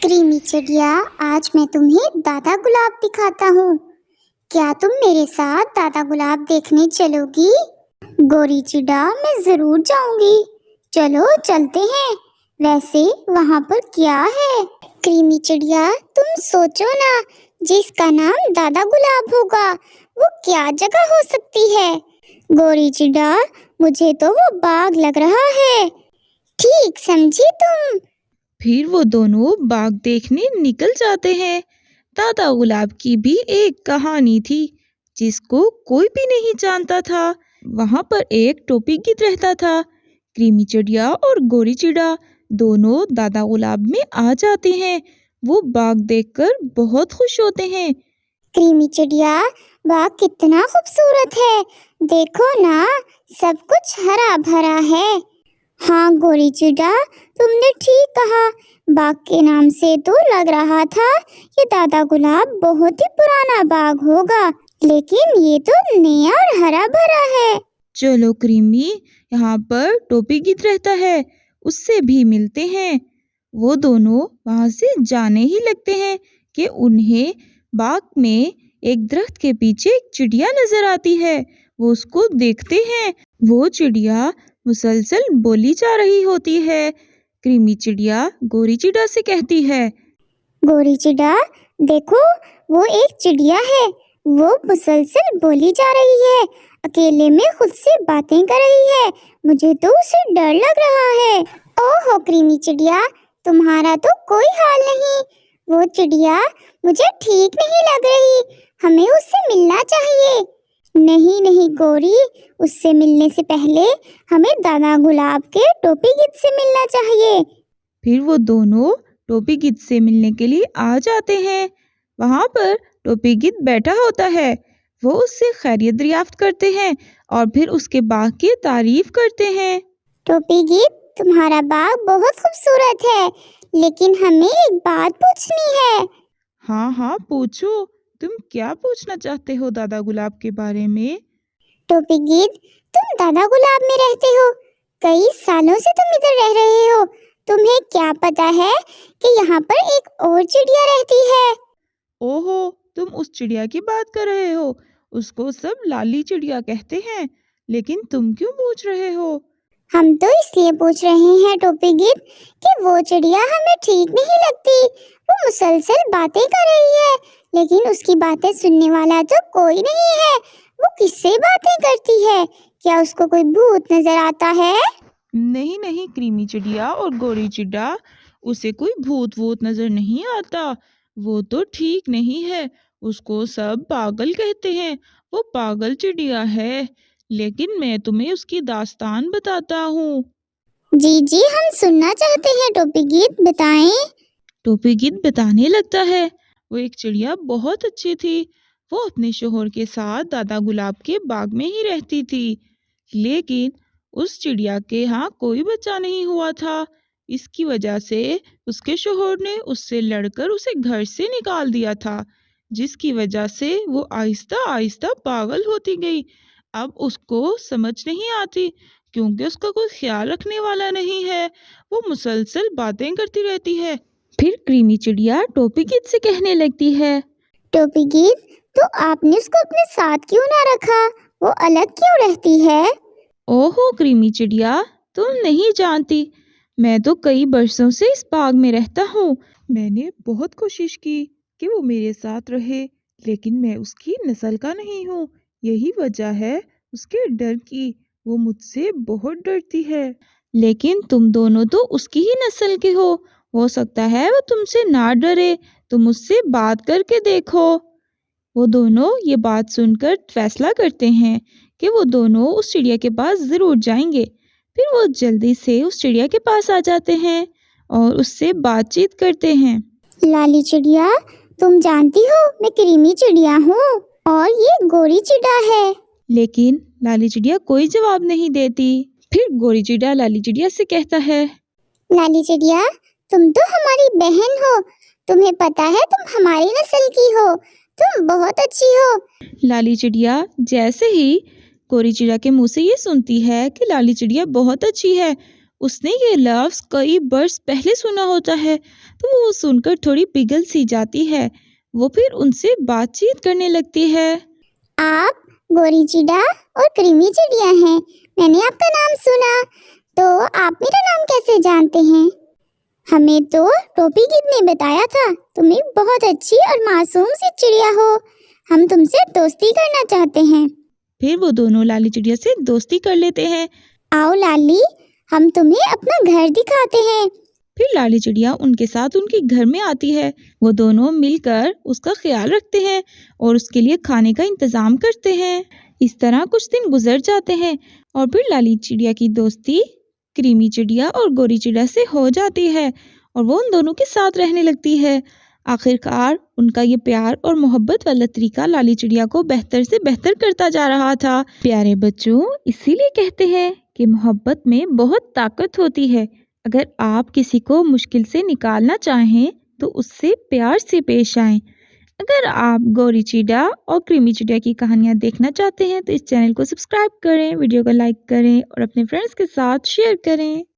Creamy चिड़िया, आज मैं तुम्हें दादा गुलाब दिखाता हूँ। क्या तुम मेरे साथ दादा गुलाब देखने चलोगी? गोरी चिड़ा, मैं जरूर जाऊंगी। चलो चलते हैं। वैसे वहाँ पर क्या है? क्रीमी चिड़िया, तुम सोचो ना, जिसका नाम दादा गुलाब होगा वो क्या जगह हो सकती है? गोरी चिड़ा, मुझे तो वो बाग लग रहा है। ठीक समझी तुम। फिर वो दोनों बाग देखने निकल जाते हैं। दादा गुलाब की भी एक कहानी थी जिसको कोई भी नहीं जानता था। वहाँ पर एक टोपी गिद्ध रहता था। क्रीमी चिड़िया और गोरी चिड़ा दोनों दादा गुलाब में आ जाते हैं। वो बाग देखकर बहुत खुश होते हैं। क्रीमी चिड़िया, बाग कितना खूबसूरत है। देखो ना, सब कुछ हरा भरा है। हाँ गोरी चिड़ा, तुमने ठीक कहा। बाग के नाम से तो लग रहा था कि दादा गुलाब बहुत ही पुराना बाग होगा, लेकिन ये तो नया और हरा भरा है। चलो क्रीमी, यहाँ पर टोपी गिद्ध रहता है, उससे भी मिलते हैं। वो दोनों वहाँ से जाने ही लगते हैं कि उन्हें बाग में एक दरख्त के पीछे एक चिड़िया नजर आती है। वो उसको देखते हैं। वो चिड़िया मुसलसल बोली जा रही होती है। क्रीमी चिड़िया गोरी चिड़ा से कहती है, गोरी चिड़ा, देखो, वो एक चिड़िया है। वो मुसलसल बोली जा रही है, अकेले में खुद से बातें कर रही है। मुझे तो उसे डर लग रहा है। ओहो क्रीमी चिड़िया, तुम्हारा तो कोई हाल नहीं। वो चिड़िया मुझे ठीक नहीं लग रही। हमें उससे मिलना चाहिए। नहीं नहीं गोरी, उससे मिलने से पहले हमें दादा गुलाब के टोपी गिद्ध से मिलना चाहिए। फिर वो दोनों टोपी गिद्ध से मिलने के लिए आ जाते हैं। वहाँ पर टोपी गिद्ध बैठा होता है। वो उससे खैरियत दरियाफ्त करते हैं और फिर उसके बाग की तारीफ करते हैं। टोपी गिद्ध, तुम्हारा बाग बहुत खूबसूरत है, लेकिन हमें एक बात पूछनी है। हाँ हाँ, पूछो। तुम क्या पूछना चाहते हो दादा गुलाब के बारे में? टोपी गिद्ध, तुम दादा गुलाब में रहते हो। कई सालों से तुम इधर रह रहे हो। तुम्हें क्या पता है कि यहाँ पर एक और चिड़िया रहती है? ओहो, तुम उस चिड़िया की बात कर रहे हो। उसको सब लाली चिड़िया कहते हैं। लेकिन तुम क्यों पूछ रहे हो? हम तो इसलिए पूछ रहे हैं टोपी गिद्ध कि वो चिड़िया हमें ठीक नहीं लगती। वो मुसलसल बातें कर रही है, लेकिन उसकी बातें सुनने वाला तो कोई नहीं है। वो किससे बातें करती है? क्या उसको कोई भूत नजर आता है? नहीं नहीं क्रीमी चिड़िया और गोरी चिड़ा, उसे कोई भूत वूत नजर नहीं आता। वो तो ठीक नहीं है। उसको सब पागल कहते हैं। वो पागल चिड़िया है। लेकिन मैं तुम्हें उसकी दास्तान बताता हूँ। जी जी, हम सुनना चाहते हैं टोपी गिद्ध, बताएं। टोपी गिद्ध बताने लगता है, वो एक चिड़िया बहुत अच्छी थी। वो अपने शोहर के साथ दादा गुलाब के बाग में ही रहती थी। लेकिन उस चिड़िया के यहाँ कोई बच्चा नहीं हुआ था। इसकी वजह से उसके शोहर ने उससे लड़कर उसे घर से निकाल दिया था, जिसकी वजह से वो आहिस्ता आहिस्ता पागल होती गई। अब उसको समझ नहीं आती, क्योंकि उसका कोई ख्याल रखने वाला नहीं है। वो मुसलसल बातें करती रहती है। फिर क्रीमी चिड़िया टोपी गिद्ध से कहने लगती है, टोपी गिद्ध, तो आपने उसको अपने साथ क्यों ना रखा? वो अलग क्यों रहती है? ओहो क्रीमी चिड़िया, तुम नहीं जानती, मैं तो कई बरसों से इस बाग में रहता हूँ। मैंने बहुत कोशिश की कि वो मेरे साथ रहे, लेकिन मैं उसकी नस्ल का नहीं हूँ। यही वजह है उसके डर की। वो मुझसे बहुत डरती है। लेकिन तुम दोनों तो उसकी ही नस्ल के हो सकता है वो तुमसे ना डरे। तुम उससे बात करके देखो। वो दोनों ये बात सुनकर फैसला करते हैं कि वो दोनों उस चिड़िया के पास ज़रूर जाएंगे। फिर वो जल्दी से उस चिड़िया के पास आ जाते हैं और उससे बातचीत करते हैं। लाली चिड़िया, तुम जानती हो मैं क्रीमी चिड़िया हूँ और ये गोरी चिड़ा है। लेकिन लाली चिड़िया कोई जवाब नहीं देती। फिर गोरी चिड़िया लाली चिड़िया से कहता है, लाली चिड़िया, तुम तो हमारी बहन हो। तुम्हें पता है तुम हमारी नस्ल की हो। तुम बहुत अच्छी हो। लाली चिड़िया जैसे ही गोरी चिड़िया के मुंह से ये सुनती है कि लाली चिड़िया बहुत अच्छी है, उसने ये लफ्ज़ कई बरस पहले सुना होता है, तो वो सुनकर थोड़ी पिघल सी जाती है। वो फिर उनसे बातचीत करने लगती है। आप गोरी चिड़ा और क्रीमी चिड़िया हैं। मैंने आपका नाम सुना, तो आप मेरा नाम कैसे जानते हैं? हमें तो टोपी गिद्ध ने बताया था तुम एक बहुत अच्छी और मासूम सी चिड़िया हो। हम तुमसे दोस्ती करना चाहते हैं। फिर वो दोनों लाली चिड़िया से दोस्ती कर लेते हैं। आओ लाली, हम तुम्हें अपना घर दिखाते हैं। फिर लाली चिड़िया उनके साथ उनके घर में आती है। वो दोनों मिलकर उसका ख्याल रखते हैं और उसके लिए खाने का इंतज़ाम करते हैं। इस तरह कुछ दिन गुजर जाते हैं और फिर लाली चिड़िया की दोस्ती क्रीमी चिड़िया और गोरी चिड़िया से हो जाती है और वो उन दोनों के साथ रहने लगती है। आखिरकार उनका ये प्यार और मोहब्बत वाला तरीका लाली चिड़िया को बेहतर से बेहतर करता जा रहा था। प्यारे बच्चों, इसीलिए कहते हैं कि मोहब्बत में बहुत ताकत होती है। अगर आप किसी को मुश्किल से निकालना चाहें तो उससे प्यार से पेश आएं। अगर आप गोरी चिड़िया और क्रीमी चिड़िया की कहानियाँ देखना चाहते हैं तो इस चैनल को सब्सक्राइब करें, वीडियो को लाइक करें और अपने फ्रेंड्स के साथ शेयर करें।